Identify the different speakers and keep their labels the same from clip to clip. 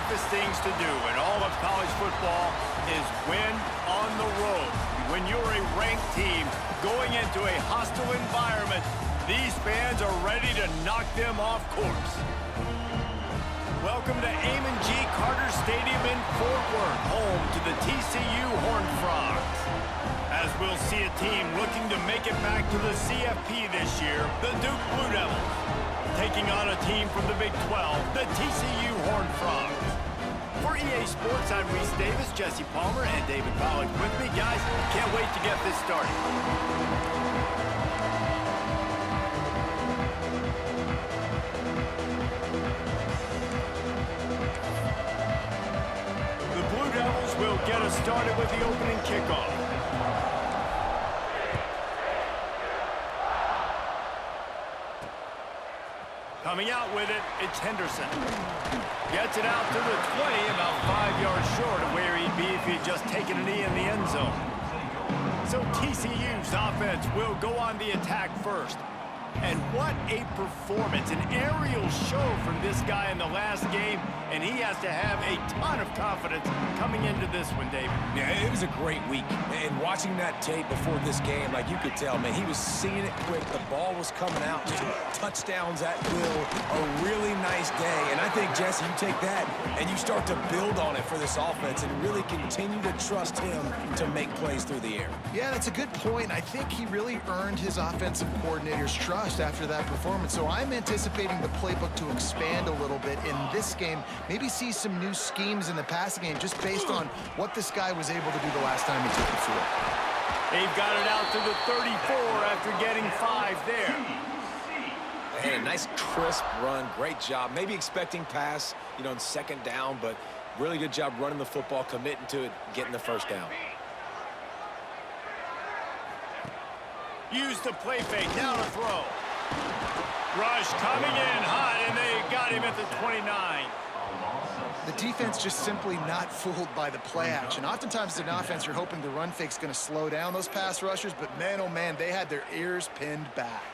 Speaker 1: toughest things to do in all of college football is win on the road. When you're a ranked team going into a hostile environment, these fans are ready to knock them off course. Welcome to Amon G. Carter Stadium in Fort Worth, home to the TCU Horned Frogs. As we'll see a team looking to make it back to the CFP this year, the Duke Blue Devils, taking on a team from the Big 12, the TCU Horned Frogs. For EA Sports, I'm Reese Davis, Jesse Palmer, and David Pollack with me. Guys, can't wait to get this started. The Blue Devils will get us started with the opening kickoff. Coming out with it, it's Henderson. Gets it out to the 20, about 5 yards short of where he'd be if he'd just taken a knee in the end zone. So TCU's offense will go on the attack first. And what a performance, an aerial show from this guy in the last game, and he has to have a ton of confidence coming into this one, David.
Speaker 2: Yeah, it was a great week, and watching that tape before this game, like you could tell, man, he was seeing it quick. The ball was coming out, just touchdowns at will, a really nice day. And I think, Jesse, you take that and you start to build on it for this offense and really continue to trust him to make plays through the air.
Speaker 3: Yeah, that's a good point. I think he really earned his offensive coordinator's trust after that performance. So I'm anticipating the playbook to expand a little bit in this game, maybe see some new schemes in the passing game just based on what this guy was able to do the last time he took the field.
Speaker 1: They've got it out to the 34 after getting 5 there.
Speaker 2: They had a nice crisp run, great job. Maybe expecting pass, in second down, but really good job running the football, committing to it, getting the first down.
Speaker 1: Use the play fake, now to throw. Rush coming in hot, and they got him at the 29.
Speaker 3: The defense just simply not fooled by the play action. Oftentimes in offense, you're hoping the run fake's going to slow down those pass rushers, but man, oh man, they had their ears pinned back.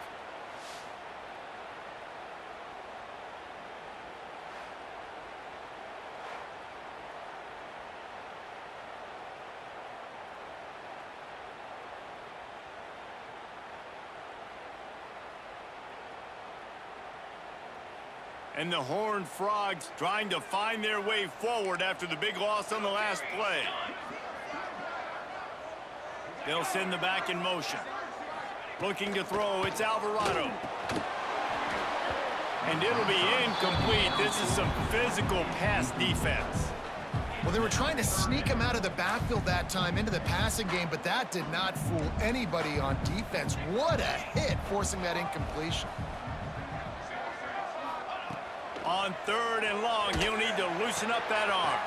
Speaker 1: And the Horned Frogs trying to find their way forward after the big loss on the last play. They'll send the back in motion. Looking to throw, it's Alvarado. And it'll be incomplete. This is some physical pass defense.
Speaker 3: Well, they were trying to sneak him out of the backfield that time into the passing game, but that did not fool anybody on defense. What a hit, forcing that incompletion.
Speaker 1: On 3rd and long, he'll need to loosen up that arm.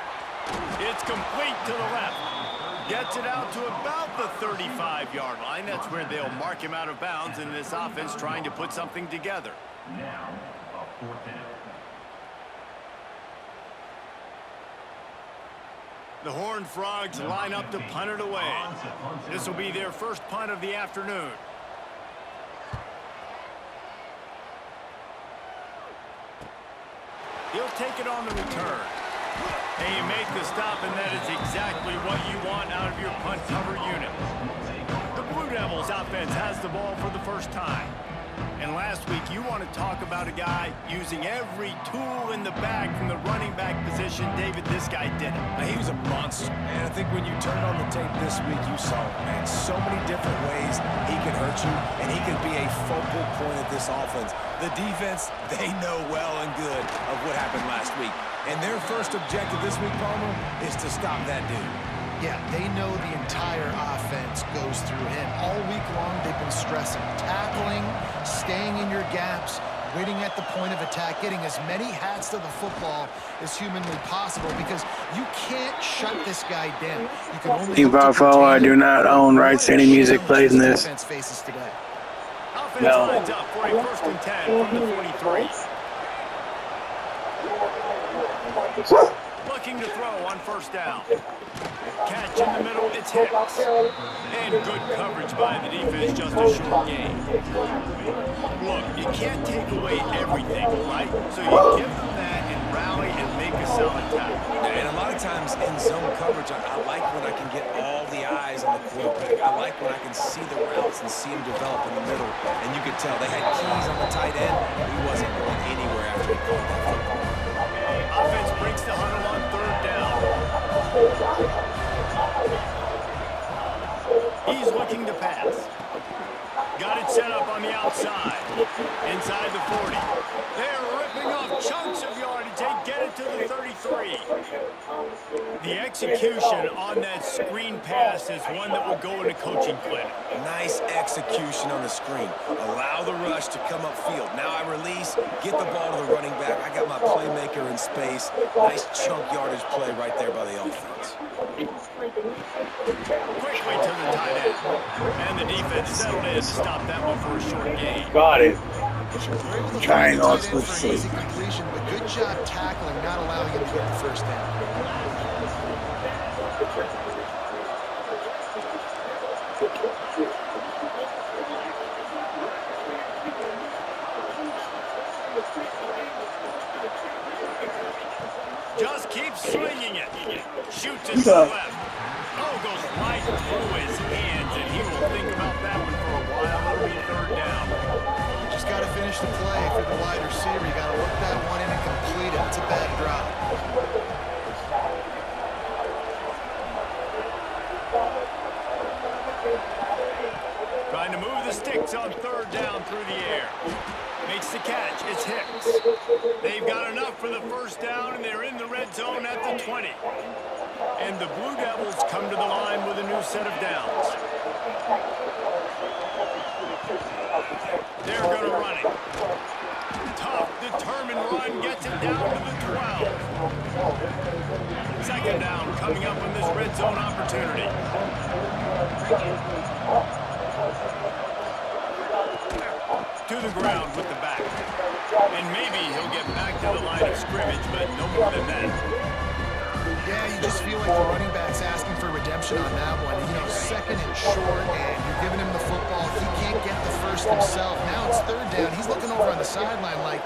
Speaker 1: It's complete to the left. Gets it out to about the 35-yard line. That's where they'll mark him out of bounds in this offense trying to put something together.
Speaker 4: Now, a 4th down.
Speaker 1: The Horned Frogs line up to punt it away. This will be their first punt of the afternoon. He'll take it on the return. And you make the stop, and that is exactly what you want out of your punt cover unit. The Blue Devils offense has the ball for the first time. And last week, you want to talk about a guy using every tool in the bag from the running back position. David, this guy did it.
Speaker 2: He was a monster. And I think when you turned on the tape this week, you saw it, man. So many different ways he can hurt you, and he can be a focal point of this offense. The defense, they know well and good of what happened last week. And their first objective this week, Palmer, is to stop that dude.
Speaker 3: Yeah, they know the entire offense goes through him. All week long, they've been stressing tackling, staying in your gaps, waiting at the point of attack, getting as many hats to the football as humanly possible because you can't shut this guy down. You can only
Speaker 5: I do not own rights to any music played in this.
Speaker 3: Faces today.
Speaker 1: Offense lines up for a 1st and 10 from the 43. Looking to throw on 1st down. Catch in the middle, it's Hicks. And good coverage by the defense, just a short gain. Look, you can't take away everything, right? So you give them that and rally and make a solid tackle.
Speaker 2: And a lot of times in zone coverage, I like when I can get all the eyes on the quarterback. I like when I can see the routes and see him develop in the middle. And you could tell they had keys on the tight end. He wasn't going anywhere after he caught that football.
Speaker 1: Offense breaks the huddle on third down. He's looking to pass. Got it set up on the outside. Inside the 40. They're ripping off chunks of yardage. They get it to the 33. The execution on that screen pass is one that will go in a coaching clinic.
Speaker 2: Nice execution on the screen. Allow the rush to come upfield. Now I release, get the ball to the running back. I got my playmaker in space. Nice chunk yardage play right there by the offense.
Speaker 1: Quickly to the tight end. And the defense settled in to stop that one for a short gain.
Speaker 5: Got it. Triangle.
Speaker 3: Let's for an easy completion, but good job tackling, not allowing him to get the first down.
Speaker 1: Just keeps swinging it. Shoots it to the left. Oh, goes right through his hands, and he will think about that one for a while. It'll be third down.
Speaker 3: Just got to finish the play. If you're the wide receiver, you got to work that one in and complete it. It's a bad drop.
Speaker 1: Trying to move the sticks on third down through the air. Makes the catch. It's Hicks. They've got enough for the first down, and they're in the red zone at the 20. And the Blue Devils come to the line with a new set of downs. They're going to run it. Tough, determined run gets it down to the 12. Second down coming up on this red zone opportunity. To the ground with the back. And maybe he'll get back to the line of scrimmage, but no more than that.
Speaker 3: Yeah, you just feel like the running back's asking for redemption on that one. You know, second and short, and you're giving him the football. He can't get the first himself. Now it's third down. He's looking over on the sideline like,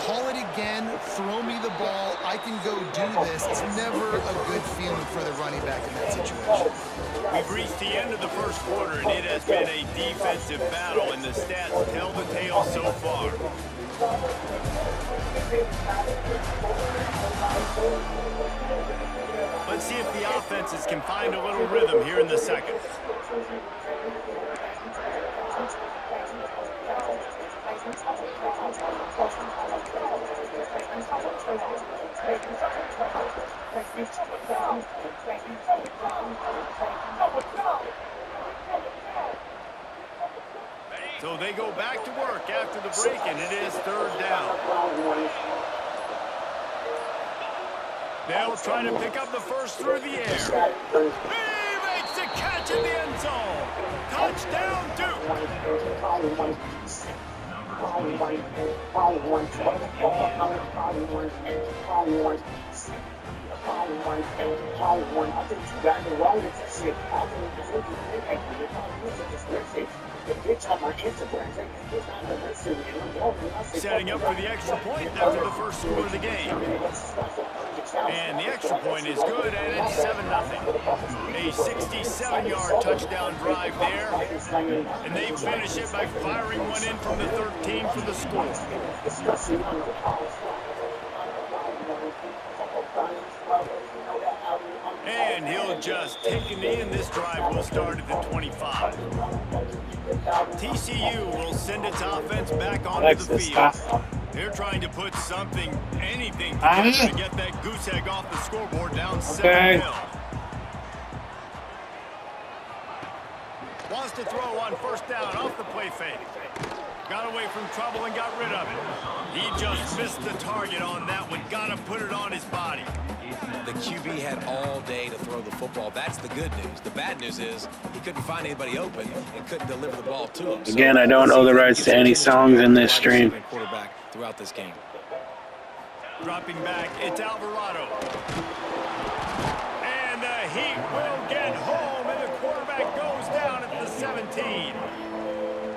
Speaker 3: call it again, throw me the ball, I can go do this. It's never a good feeling for the running back in that situation.
Speaker 1: We've reached the end of the first quarter, and it has been a defensive battle, and the stats tell the tale so far. Let's see if the offenses can find a little rhythm here in the second. So they go back to work after the break, and it is third down. They'll try to pick up the first through the air. He makes the catch in the end zone. Touchdown, Duke. Setting up for the extra point after the first score of the game. And the extra point is good, and it's 7-0. A 67-yard touchdown drive there. And they finish it by firing one in from the 13 for the score. And he'll just take a knee, and this drive will start at the 25. TCU will send its offense back onto the field. They're trying to put something, anything together to get that goose egg off the scoreboard down 7-0. Wants to throw on first down off the play fake. Got away from trouble and got rid of it. He just missed the target on that one. Got to put it on his body.
Speaker 2: The QB had all day to throw the football. That's the good news. The bad news is he couldn't find anybody open and couldn't deliver the ball to him.
Speaker 5: Again, I don't owe the rights to any songs in this stream.
Speaker 2: Quarterback throughout this game.
Speaker 1: Dropping back, it's Alvarado. And the Heat will get home, and the quarterback goes down at the 17.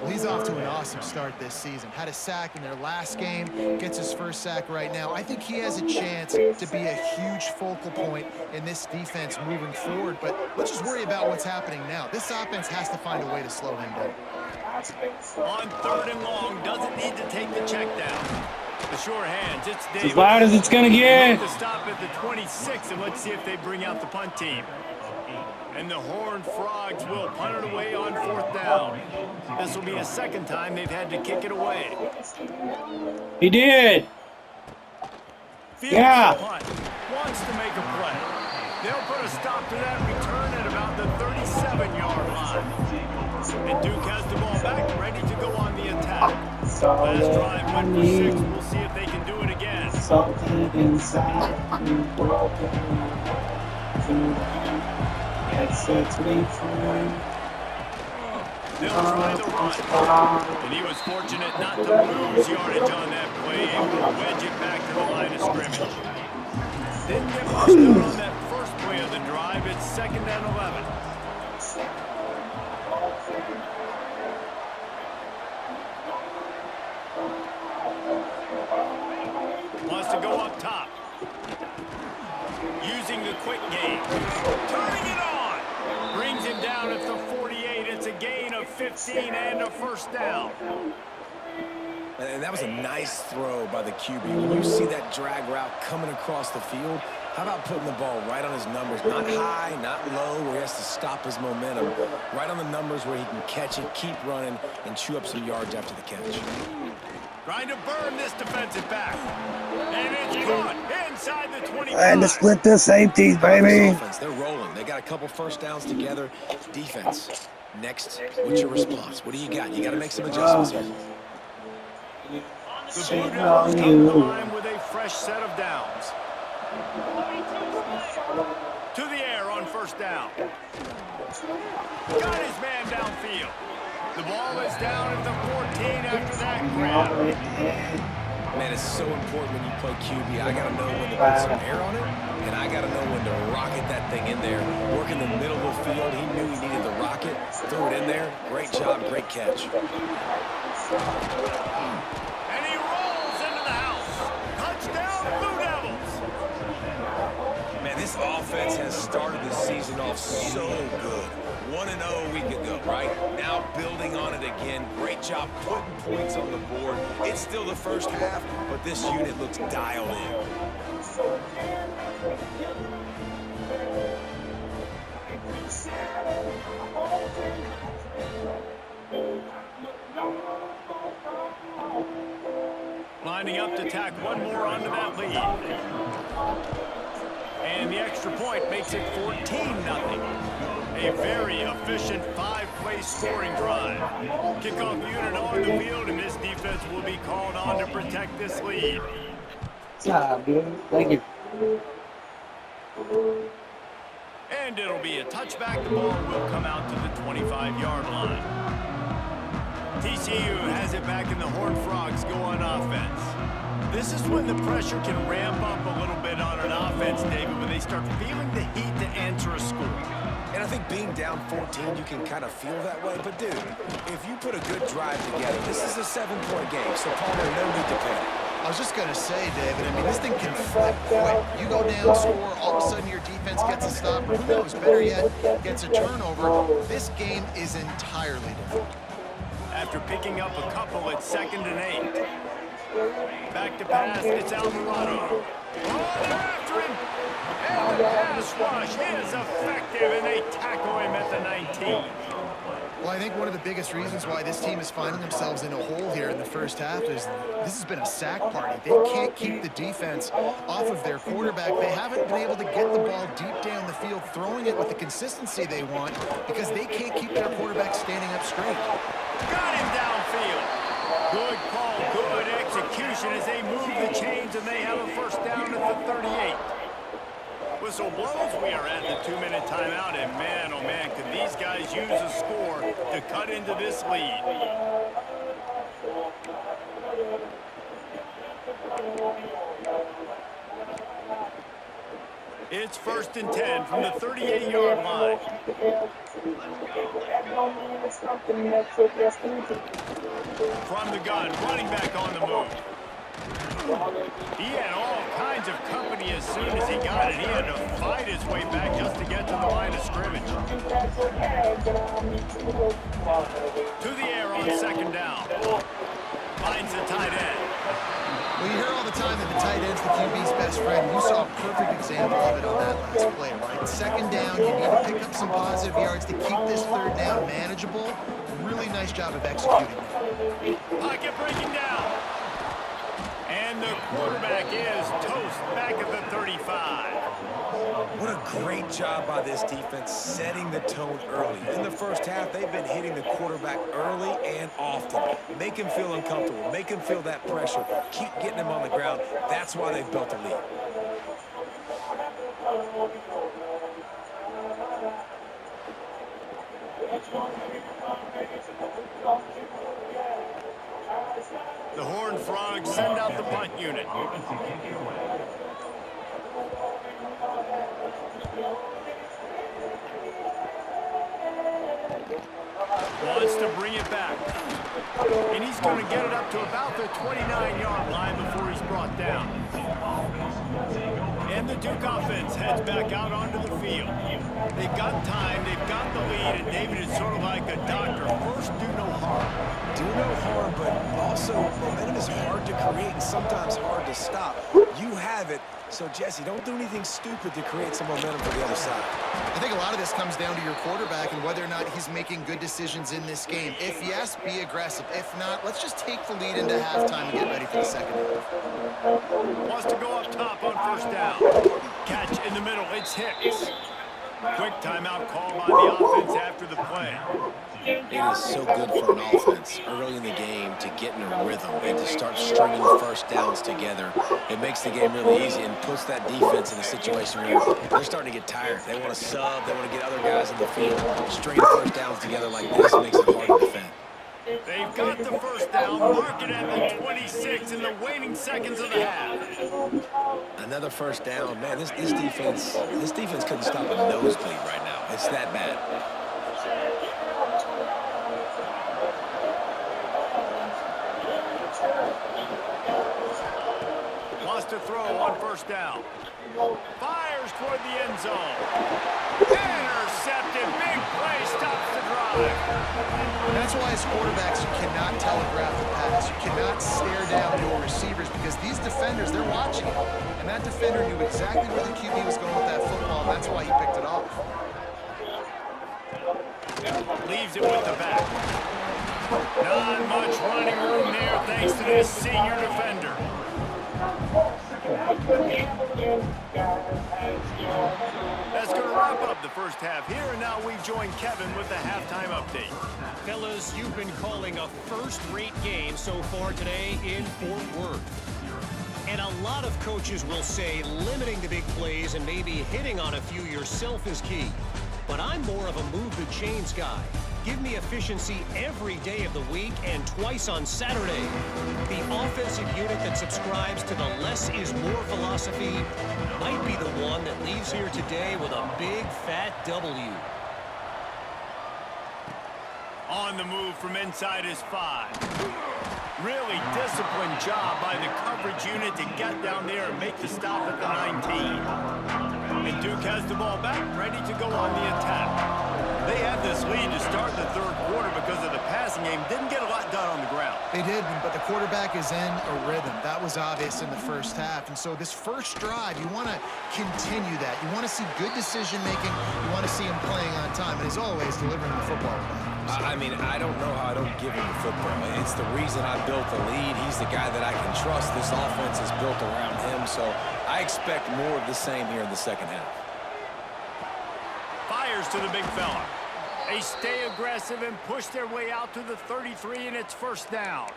Speaker 3: Well, he's He's off to an awesome start this season. Had a sack in their last game, gets his first sack right now. I think he has a chance to be a huge focal point in this defense moving forward, but let's just worry about what's happening now. This offense has to find a way to slow him down.
Speaker 1: On 3rd and long, doesn't need to take the check down. The sure hands, it's Davis.
Speaker 5: As loud as it's going to get.
Speaker 1: To stop at the 26, and let's see if they bring out the punt team. And the Horned Frogs will punt it away on 4th down. This will be a second time they've had to kick it away.
Speaker 5: He did.
Speaker 1: Fields
Speaker 5: Yeah.
Speaker 1: punt. Wants to make a play. They'll put a stop to that return at about the 37-yard line. And Duke has the ball back, ready to go on the attack. Last drive went for 6. We'll see if they can do it again.
Speaker 5: Something inside me broken. That sets me free.
Speaker 1: They'll try the run. And he was fortunate not to lose yardage on that play, able to wedge it back to the line of scrimmage. Didn't get much done on that first play of the drive. It's 2nd and 11. Wants to go up top. Using the quick game. Turning it on. Brings him down at the 48. It's a gain of 15 and a first down.
Speaker 2: And that was a nice throw by the QB. When you see that drag route coming across the field, how about putting the ball right on his numbers? Not high, not low, where he has to stop his momentum. Right on the numbers where he can catch it, keep running, and chew up some yards after the catch.
Speaker 1: Trying to burn this defensive back. And it's caught inside the 25.
Speaker 5: And to split the safeties, baby.
Speaker 2: Offense, they're rolling. They got a couple first downs together. Defense, next, what's your response? What do you got? You got to make some adjustments here.
Speaker 1: The Blue Devils come to line with a fresh set of downs. To the air on first down. Got his man downfield. The ball is down at the 14 after that grab.
Speaker 2: Man, it's so important when you play QB. I got to know when to put some air on it, and I got to know when to rocket that thing in there. Work in the middle of the field. He knew he needed the rocket. Throw it in there. Great job, great catch.
Speaker 1: And he rolls into the house. Touchdown, Blue Devils.
Speaker 2: Man, this offense has started the season off so good. 1-0 a week ago, right? Now building on it again. Great job putting points on the board. It's still the first half, but this unit looks dialed in.
Speaker 1: Lining up to tack one more onto that lead. And the extra point makes it 14-0. A very efficient 5-play scoring drive. Kickoff unit on the field, and this defense will be called on to protect this lead.
Speaker 5: Thank you.
Speaker 1: And it'll be a touchback. The ball will come out to the 25-yard line. TCU has it back, and the Horned Frogs go on offense. This is when the pressure can ramp up a little bit on an offense, David, when they start feeling the heat to answer a score.
Speaker 2: And I think being down 14, you can kind of feel that way. But, dude, if you put a good drive together, this is a 7-point game, so Palmer, no need to panic.
Speaker 3: I was just going to say, David, I mean, this thing can flip quick. You go down, score, all of a sudden your defense gets a stop. Who knows, better yet, gets a turnover. This game is entirely different.
Speaker 1: After picking up a couple at 2nd and 8. Back to pass, it's Alvarado. Oh, they're after him! And the pass rush is effective, and they tackle him at the 19.
Speaker 3: Well, I think one of the biggest reasons why this team is finding themselves in a hole here in the first half is this has been a sack party. They can't keep the defense off of their quarterback. They haven't been able to get the ball deep down the field, throwing it with the consistency they want because they can't keep their quarterback standing up straight.
Speaker 1: Got him downfield. Good call, good execution as they move the chains, and they have a first down at the 38. Whistle blows. We are at the 2-minute timeout, and man, oh man, could these guys use a score to cut into this lead. It's 1st and 10 from the 38-yard line. From the gun, running back on the move. He had all kinds of company as soon as he got it. He had to fight his way back just to get to the line of scrimmage. To the air on 2nd down. Finds the tight end.
Speaker 3: Well, you hear all the time that the tight end's the QB's best friend. You saw a perfect example of it on that last play, right? 2nd down, you need to pick up some positive yards to keep this 3rd down manageable. Really nice job of executing.
Speaker 1: Pocket breaking down. And the quarterback is toast back at the 35.
Speaker 2: What a great job by this defense setting the tone early. In the first half, they've been hitting the quarterback early and often. Make him feel uncomfortable. Make him feel that pressure. Keep getting him on the ground. That's why they've built a lead.
Speaker 1: The Horned Frogs send out the punt unit. Wants to bring it back. And he's going to get it up to about the 29-yard line before he's brought down. And the Duke offense heads back out onto the field. They've got time, they've got the lead, and David is sort of like a doctor. First, do no harm.
Speaker 2: Do no harm, but also momentum is hard to create and sometimes hard to stop. You have it, so Jesse, don't do anything stupid to create some momentum for the other side.
Speaker 3: I think a lot of this comes down to your quarterback and whether or not he's making good decisions in this game. If yes, be aggressive. If not, let's just take the lead into halftime and get ready for the 2nd half.
Speaker 1: Wants to go up top on 1st down. Catch in the middle, it's Hicks. Quick timeout call by the offense after the play.
Speaker 6: It is so good for an offense early in the game to get in a rhythm and to start stringing first downs together. It makes the game really easy and puts that defense in a situation where they're starting to get tired. They want to sub, they want to get other guys in the field. Stringing first downs together like this makes it hard to defend.
Speaker 1: They've got the 1st down, mark it at the 26 in the waning seconds of the half.
Speaker 6: Another 1st down. Man, this defense couldn't stop a nosebleed right now. It's that bad.
Speaker 1: Wants to throw on 1st down. Fires toward the end zone. Intercepted. Big play. Stops the drive.
Speaker 3: That's why as quarterbacks, you cannot telegraph the pass. You cannot stare down your receivers because these defenders, they're watching it. And that defender knew exactly where the QB was going with that football, and that's why he picked it off.
Speaker 1: Leaves it with the back. Not much running room there thanks to this senior defender. That's going to wrap up the first half here, and now we join Kevin with the halftime update.
Speaker 7: Fellas, you've been calling a first-rate game so far today in Fort Worth. And a lot of coaches will say limiting the big plays and maybe hitting on a few yourself is key. But I'm more of a move the chains guy. Give me efficiency every day of the week and twice on Saturday. The offensive unit that subscribes to the less is more philosophy might be the one that leaves here today with a big fat W.
Speaker 1: On the move from inside his 5. Really disciplined job by the coverage unit to get down there and make the stop at the 19. And Duke has the ball back, ready to go on the attack. They had this lead to start the 3rd quarter because of the passing game. Didn't get a lot done on the ground.
Speaker 3: They did, but the quarterback is in a rhythm. That was obvious in the first half. And so this first drive, you want to continue that. You want to see good decision-making. You want to see him playing on time. And as always, delivering the football.
Speaker 2: I mean, I don't know how I don't give him the football. It's the reason I built the lead. He's the guy that I can trust. This offense is built around him, so I expect more of the same here in the 2nd half.
Speaker 1: Fires to the big fella. They stay aggressive and push their way out to the 33, and it's 1st down.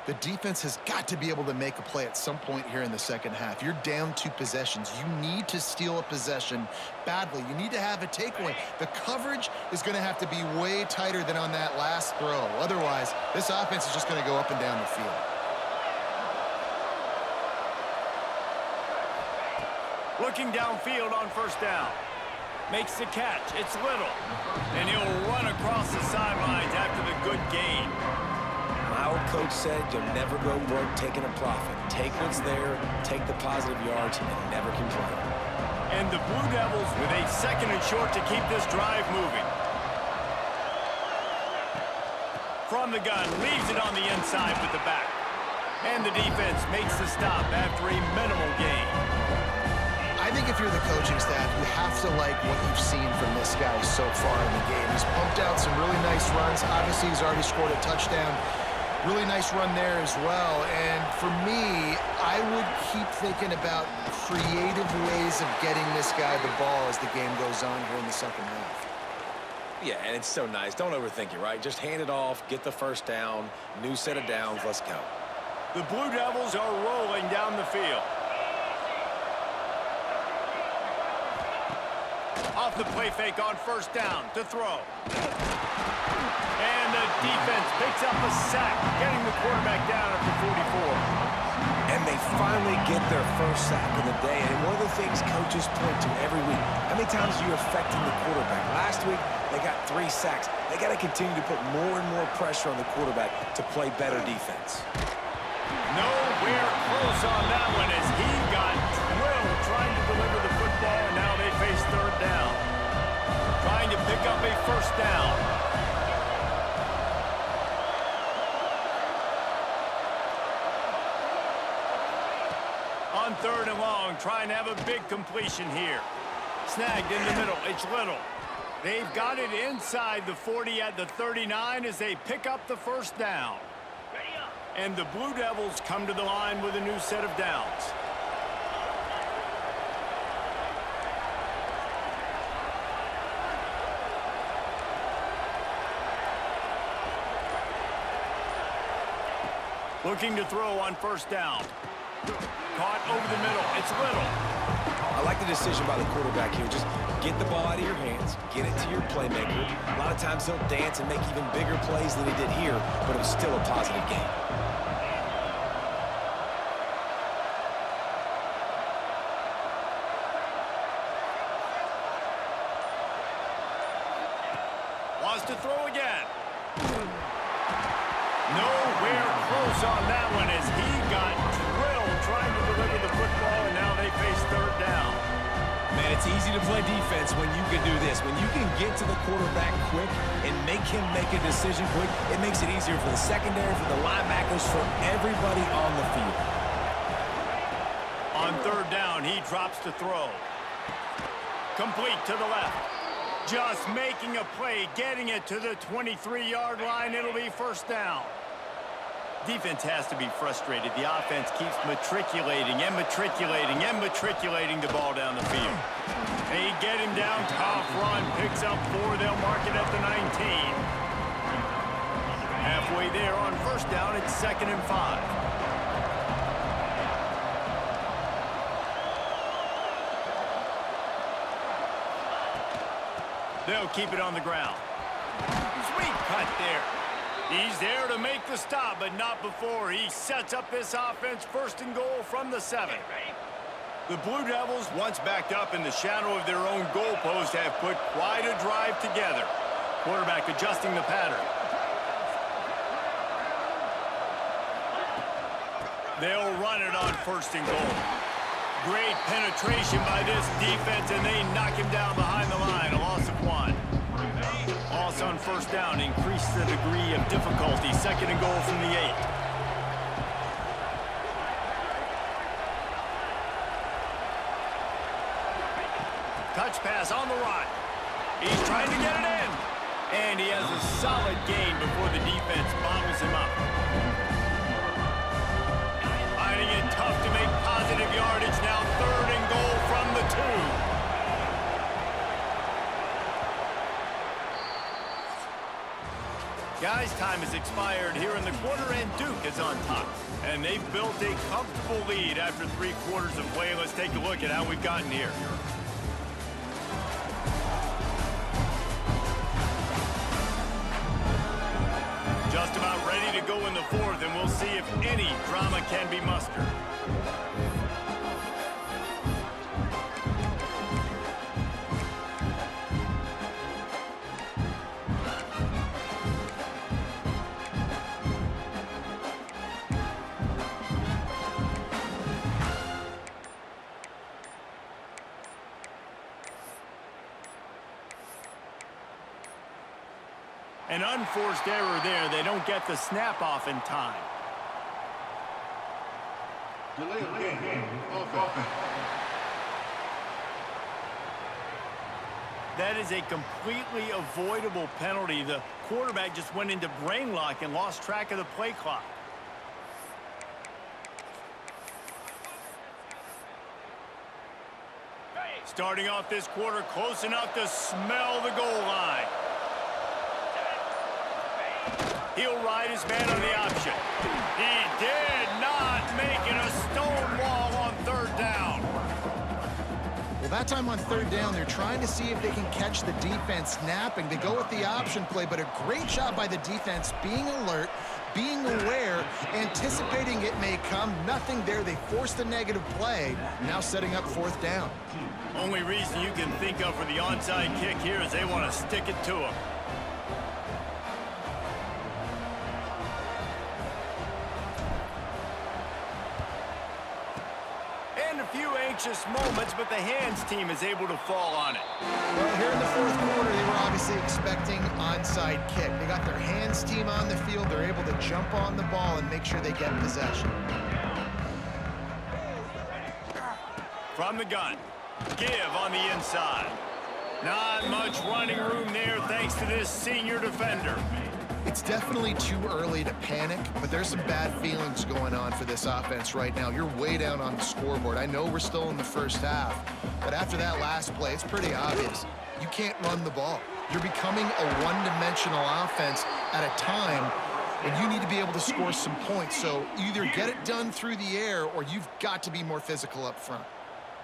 Speaker 3: The defense has got to be able to make a play at some point here in the 2nd half. You're down 2 possessions. You need to steal a possession badly. You need to have a takeaway. The coverage is going to have to be way tighter than on that last throw. Otherwise, this offense is just going to go up and down the field.
Speaker 1: Looking downfield on first down. Makes the catch. It's Little. And he'll run across the sidelines after the good gain.
Speaker 2: My old coach said you'll never go broke taking a profit. Take what's there, take the positive yards, and never complain.
Speaker 1: And the Blue Devils with a 2nd and short to keep this drive moving. From the gun, leaves it on the inside with the back. And the defense makes the stop after a minimal gain.
Speaker 3: I think if you're the coaching staff, you have to like what you've seen from this guy so far in the game. He's pumped out some really nice runs. Obviously, he's already scored a touchdown. Really nice run there as well. And for me, I would keep thinking about creative ways of getting this guy the ball as the game goes on here in the second half.
Speaker 2: Yeah, and it's so nice. Don't overthink it, right? Just hand it off, get the first down, new set of downs, let's go.
Speaker 1: The Blue Devils are rolling down the field. Off the play fake on first down to throw. And the defense picks up a sack, getting the quarterback down at the 44.
Speaker 2: And they finally get their first sack of the day. And one of the things coaches point to every week, how many times are you affecting the quarterback? Last week, they got 3 sacks. They got to continue to put more and more pressure on the quarterback to play better defense.
Speaker 1: Nowhere close on that one as he got drilled trying to deliver the football, and now they face 3rd down. Trying to pick up a first down. On 3rd and long, trying to have a big completion here. Snagged in the middle, it's Little. They've got it inside the 40 at the 39 as they pick up the first down. And the Blue Devils come to the line with a new set of downs. Looking to throw on first down. Caught over the middle. It's Little.
Speaker 2: I like the decision by the quarterback here. Just get the ball out of your hands, get it to your playmaker. A lot of times he'll dance and make even bigger plays than he did here, but it was still a positive game.
Speaker 1: Wants to throw again. Nowhere close on that one as he got drilled trying to deliver the football, and now they face 3rd down.
Speaker 2: Man, it's easy to play defense when you can do this. When you can get to the quarterback quick and make him make a decision quick, it makes it easier for the secondary, for the linebackers, for everybody on the field.
Speaker 1: On 3rd down, he drops to throw. Complete to the left. Just making a play, getting it to the 23-yard line. It'll be first down. Defense has to be frustrated. The offense keeps matriculating and matriculating and matriculating the ball down the field. They get him down, tough run, picks up 4. They'll mark it at the 19. Halfway there on first down, it's 2nd and 5. They'll keep it on the ground. Sweet cut there. He's there to make the stop, but not before. He sets up this offense 1st and goal from the 7. The Blue Devils, once backed up in the shadow of their own goalpost, have put quite a drive together. Quarterback adjusting the pattern. They'll run it on 1st and goal. Great penetration by this defense, and they knock him down behind the line. A loss of 1. Loss on first down, increase the degree of difficulty. 2nd and goal from the 8. Touch pass on the run. He's trying to get it in. And he has a solid gain before the defense bottles him up. Finding it tough to make positive yardage. Now 3rd and goal from the 2. Guys, time has expired here in the quarter, and Duke is on top. And they've built a comfortable lead after 3 quarters of play. Let's take a look at how we've gotten here. Just about ready to go in the 4th, and we'll see if any drama can be mustered. An unforced error there. They don't get the snap off in time.
Speaker 8: Delay of game. Offense.
Speaker 1: That is a completely avoidable penalty. The quarterback just went into brain lock and lost track of the play clock. Starting off this quarter close enough to smell the goal line. He'll ride his man on the option. He did not make it a stone wall on third down.
Speaker 3: Well, that time on third down, they're trying to see if they can catch the defense snapping. They go with the option play, but a great job by the defense being alert, being aware, anticipating it may come. Nothing there. They forced a negative play, now setting up fourth down.
Speaker 1: Only reason you can think of for the onside kick here is they want to stick it to him. And a few anxious moments, but the hands team is able to fall on it.
Speaker 3: Well, here in the fourth quarter, they were obviously expecting onside kick. They got their hands team on the field. They're able to jump on the ball and make sure they get possession.
Speaker 1: From the gun. Give on the inside. Not much running room there thanks to this senior defender.
Speaker 3: It's definitely too early to panic, but there's some bad feelings going on for this offense right now. You're way down on the scoreboard. I know we're still in the first half, but after that last play, it's pretty obvious. You can't run the ball. You're becoming a one-dimensional offense at a time when you need to be able to score some points. So either get it done through the air or you've got to be more physical up front.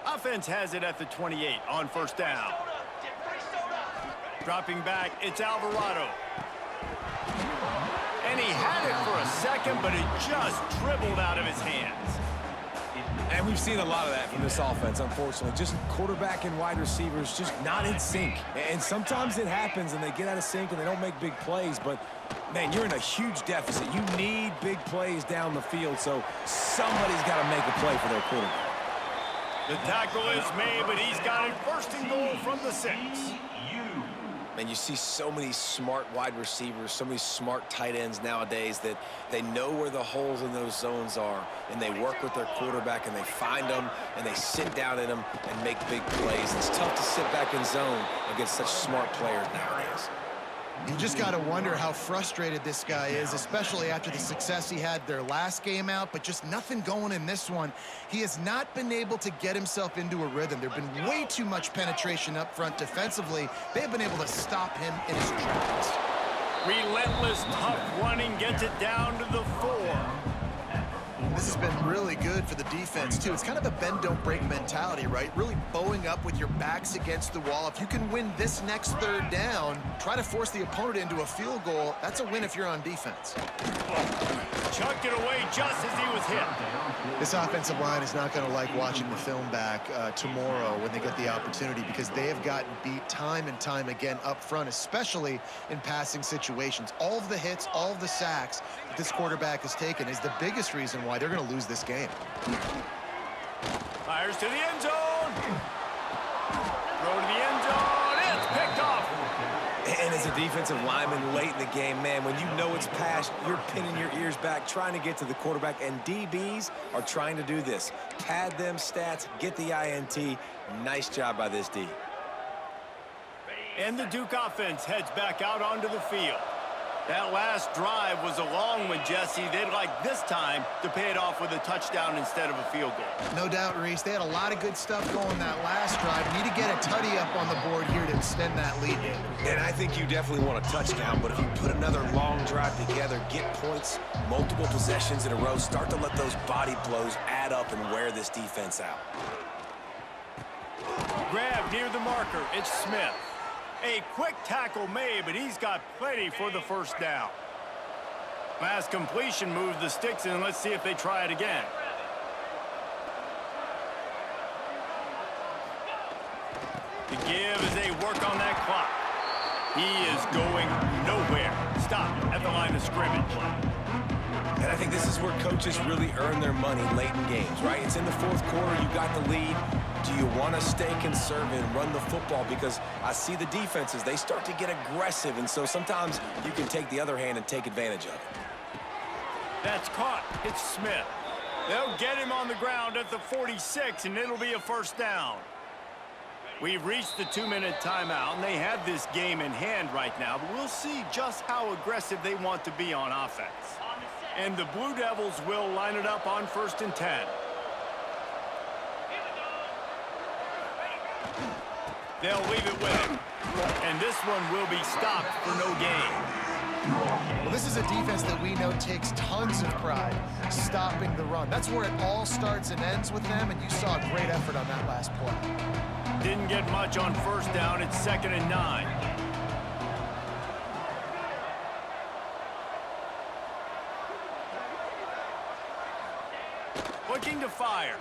Speaker 1: Offense has it at the 28 on first down. Dropping back, it's Alvarado. And he had it for a second, but it just dribbled out of his hands.
Speaker 2: And we've seen a lot of that from this offense, unfortunately. Just quarterback and wide receivers just not in sync. And sometimes it happens and they get out of sync and they don't make big plays. But, man, you're in a huge deficit. You need big plays down the field, so somebody's got to make a play for their quarterback.
Speaker 1: The tackle is made, but he's got it first and goal from the 6.
Speaker 6: And you see so many smart wide receivers, so many smart tight ends nowadays that they know where the holes in those zones are, and they work with their quarterback, and they find them, and they sit down in them and make big plays. It's tough to sit back in zone against such smart players nowadays.
Speaker 3: You just got to wonder how frustrated this guy is, especially after the success he had their last game out, but just nothing going in this one. He has not been able to get himself into a rhythm. There's been way too much penetration up front defensively. They've been able to stop him in his tracks.
Speaker 1: Relentless, tough running gets it down to the 4.
Speaker 3: This has been really good for the defense, too. It's kind of a bend-don't-break mentality, right? Really bowing up with your backs against the wall. If you can win this next third down, try to force the opponent into a field goal. That's a win if you're on defense.
Speaker 1: Chucked it away just as he was hit.
Speaker 3: This offensive line is not going to like watching the film back tomorrow when they get the opportunity, because they have gotten beat time and time again up front, especially in passing situations. All of the hits, all of the sacks that this quarterback has taken is the biggest reason why they're going to lose this game.
Speaker 1: Fires to the end zone. Throw to the end zone. It's picked off.
Speaker 2: And as a defensive lineman late in the game, man, when you know it's passed, you're pinning your ears back, trying to get to the quarterback, and DBs are trying to do this. Pad them stats, get the INT. Nice job by this D.
Speaker 1: And the Duke offense heads back out onto the field. That last drive was a long one, Jesse. They'd like this time to pay it off with a touchdown instead of a field goal.
Speaker 3: No doubt, Reese. They had a lot of good stuff going that last drive. Need to get a tutty up on the board here to extend that lead.
Speaker 2: And I think you definitely want a touchdown, but if you put another long drive together, get points, multiple possessions in a row, start to let those body blows add up and wear this defense out.
Speaker 1: Grab near the marker. It's Smith. A quick tackle made, but he's got plenty for the first down. Last completion moves the sticks in. Let's see if they try it again. The give as they work on that clock. He is going nowhere. Stop at the line of scrimmage.
Speaker 2: And I think this is where coaches really earn their money late in games, right? It's in the fourth quarter. You got the lead. Do you want to stay conservative and run the football? Because I see the defenses, they start to get aggressive, and so sometimes you can take the other hand and take advantage of it.
Speaker 1: That's caught. It's Smith. They'll get him on the ground at the 46, and it'll be a first down. We've reached the 2-minute timeout, and they have this game in hand right now, but we'll see just how aggressive they want to be on offense. And the Blue Devils will line it up on 1st and 10. They'll leave it with him. And this one will be stopped for no gain.
Speaker 3: Well, this is a defense that we know takes tons of pride stopping the run. That's where it all starts and ends with them, and you saw a great effort on that last play.
Speaker 1: Didn't get much on 1st down. It's 2nd and 9. Looking to fire.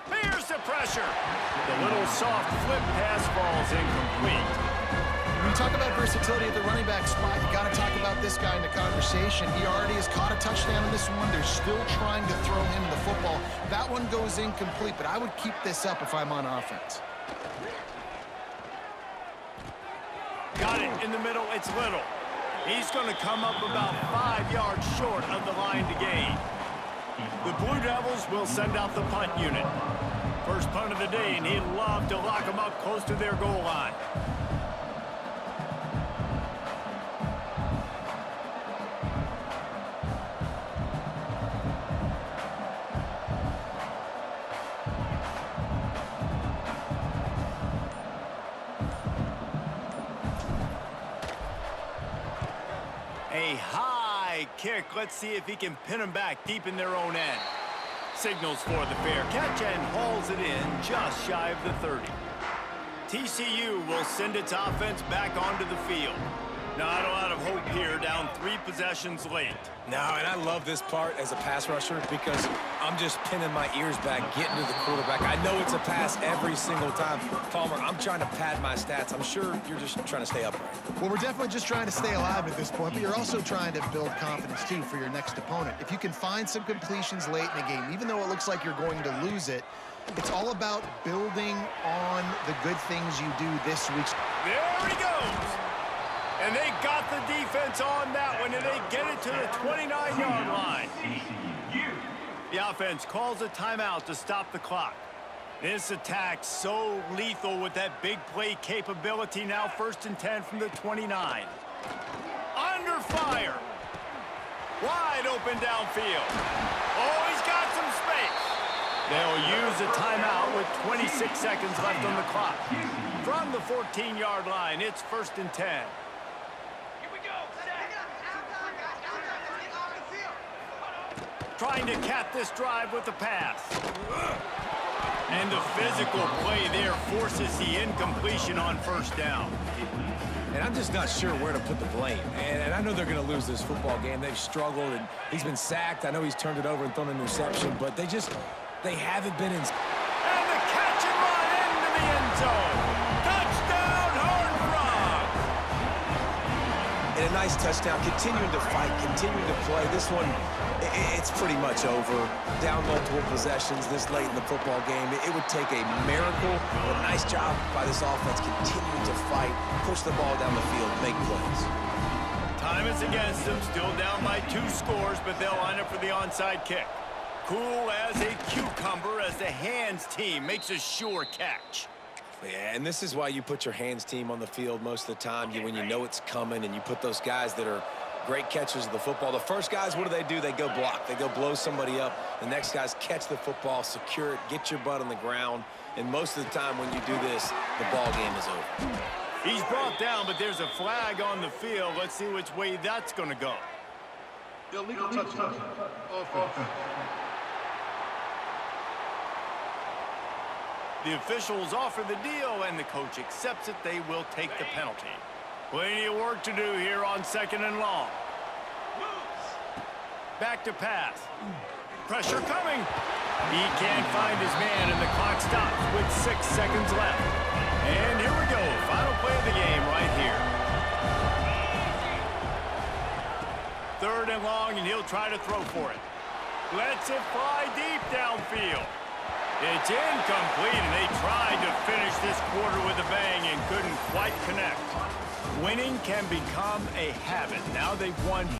Speaker 1: Here's the pressure. The little soft flip pass falls incomplete.
Speaker 3: When you talk about versatility at the running back spot, you got to talk about this guy in the conversation. He already has caught a touchdown in this one. They're still trying to throw him the football. That one goes incomplete, but I would keep this up if I'm on offense.
Speaker 1: Got it in the middle. It's Little. He's going to come up about 5 yards short of the line to gain. The Blue Devils will send out the punt unit. First punt of the day, and he'd love to lock them up close to their goal line. A high kick. Let's see if he can pin them back deep in their own end. Signals for the fair catch and hauls it in just shy of the 30. TCU will send its offense back onto the field. Not a lot of hope here, down 3 possessions late.
Speaker 2: No, and I love this part as a pass rusher because I'm just pinning my ears back, getting to the quarterback. I know it's a pass every single time. Palmer, I'm trying to pad my stats. I'm sure you're just trying to stay upright.
Speaker 3: Well, we're definitely just trying to stay alive at this point, but you're also trying to build confidence, too, for your next opponent. If you can find some completions late in the game, even though it looks like you're going to lose it, it's all about building on the good things you do this week.
Speaker 1: There he goes. And they got the defense on that one, and they get it to the 29-yard line. The offense calls a timeout to stop the clock. This attack so lethal with that big play capability. Now 1st and 10 from the 29. Under fire. Wide open downfield. Oh, he's got some space. They'll use a timeout with 26 seconds left on the clock. From the 14-yard line, it's 1st and 10. Trying to cap this drive with the pass. And the physical play there forces the incompletion on 1st down.
Speaker 2: And I'm just not sure where to put the blame. And I know they're going to lose this football game. They've struggled, and he's been sacked. I know he's turned it over and thrown an interception, but they haven't been in.
Speaker 1: And the catch and run into the end zone. Touchdown, Horned Frogs.
Speaker 2: And a nice touchdown, continuing to fight, continuing to play. This one, it's pretty much over. Down multiple possessions this late in the football game. It would take a miracle, but a nice job by this offense continuing to fight, push the ball down the field, make plays.
Speaker 1: Time is against them, still down by 2 scores, but they'll line up for the onside kick. Cool as a cucumber as the hands team makes a sure catch.
Speaker 2: Yeah, and this is why you put your hands team on the field most of the time, when you know it's coming, and you put those guys that are great catchers of the football. The first guys, what do? They go block. They go blow somebody up. The next guys catch the football, secure it, get your butt on the ground. And most of the time when you do this, the ball game is over.
Speaker 1: He's brought down, but there's a flag on the field. Let's see which way that's going to go.
Speaker 8: Illegal touchdown. Offense.
Speaker 1: The officials offer the deal, and the coach accepts it. They will take the penalty. Plenty of work to do here on 2nd and long. Back to pass. Pressure coming. He can't find his man, and the clock stops with 6 seconds left. And here we go. Final play of the game right here. 3rd and long, and he'll try to throw for it. Lets it fly deep downfield. It's incomplete, and they tried to finish this quarter with a bang and couldn't quite connect. Winning can become a habit. Now they've won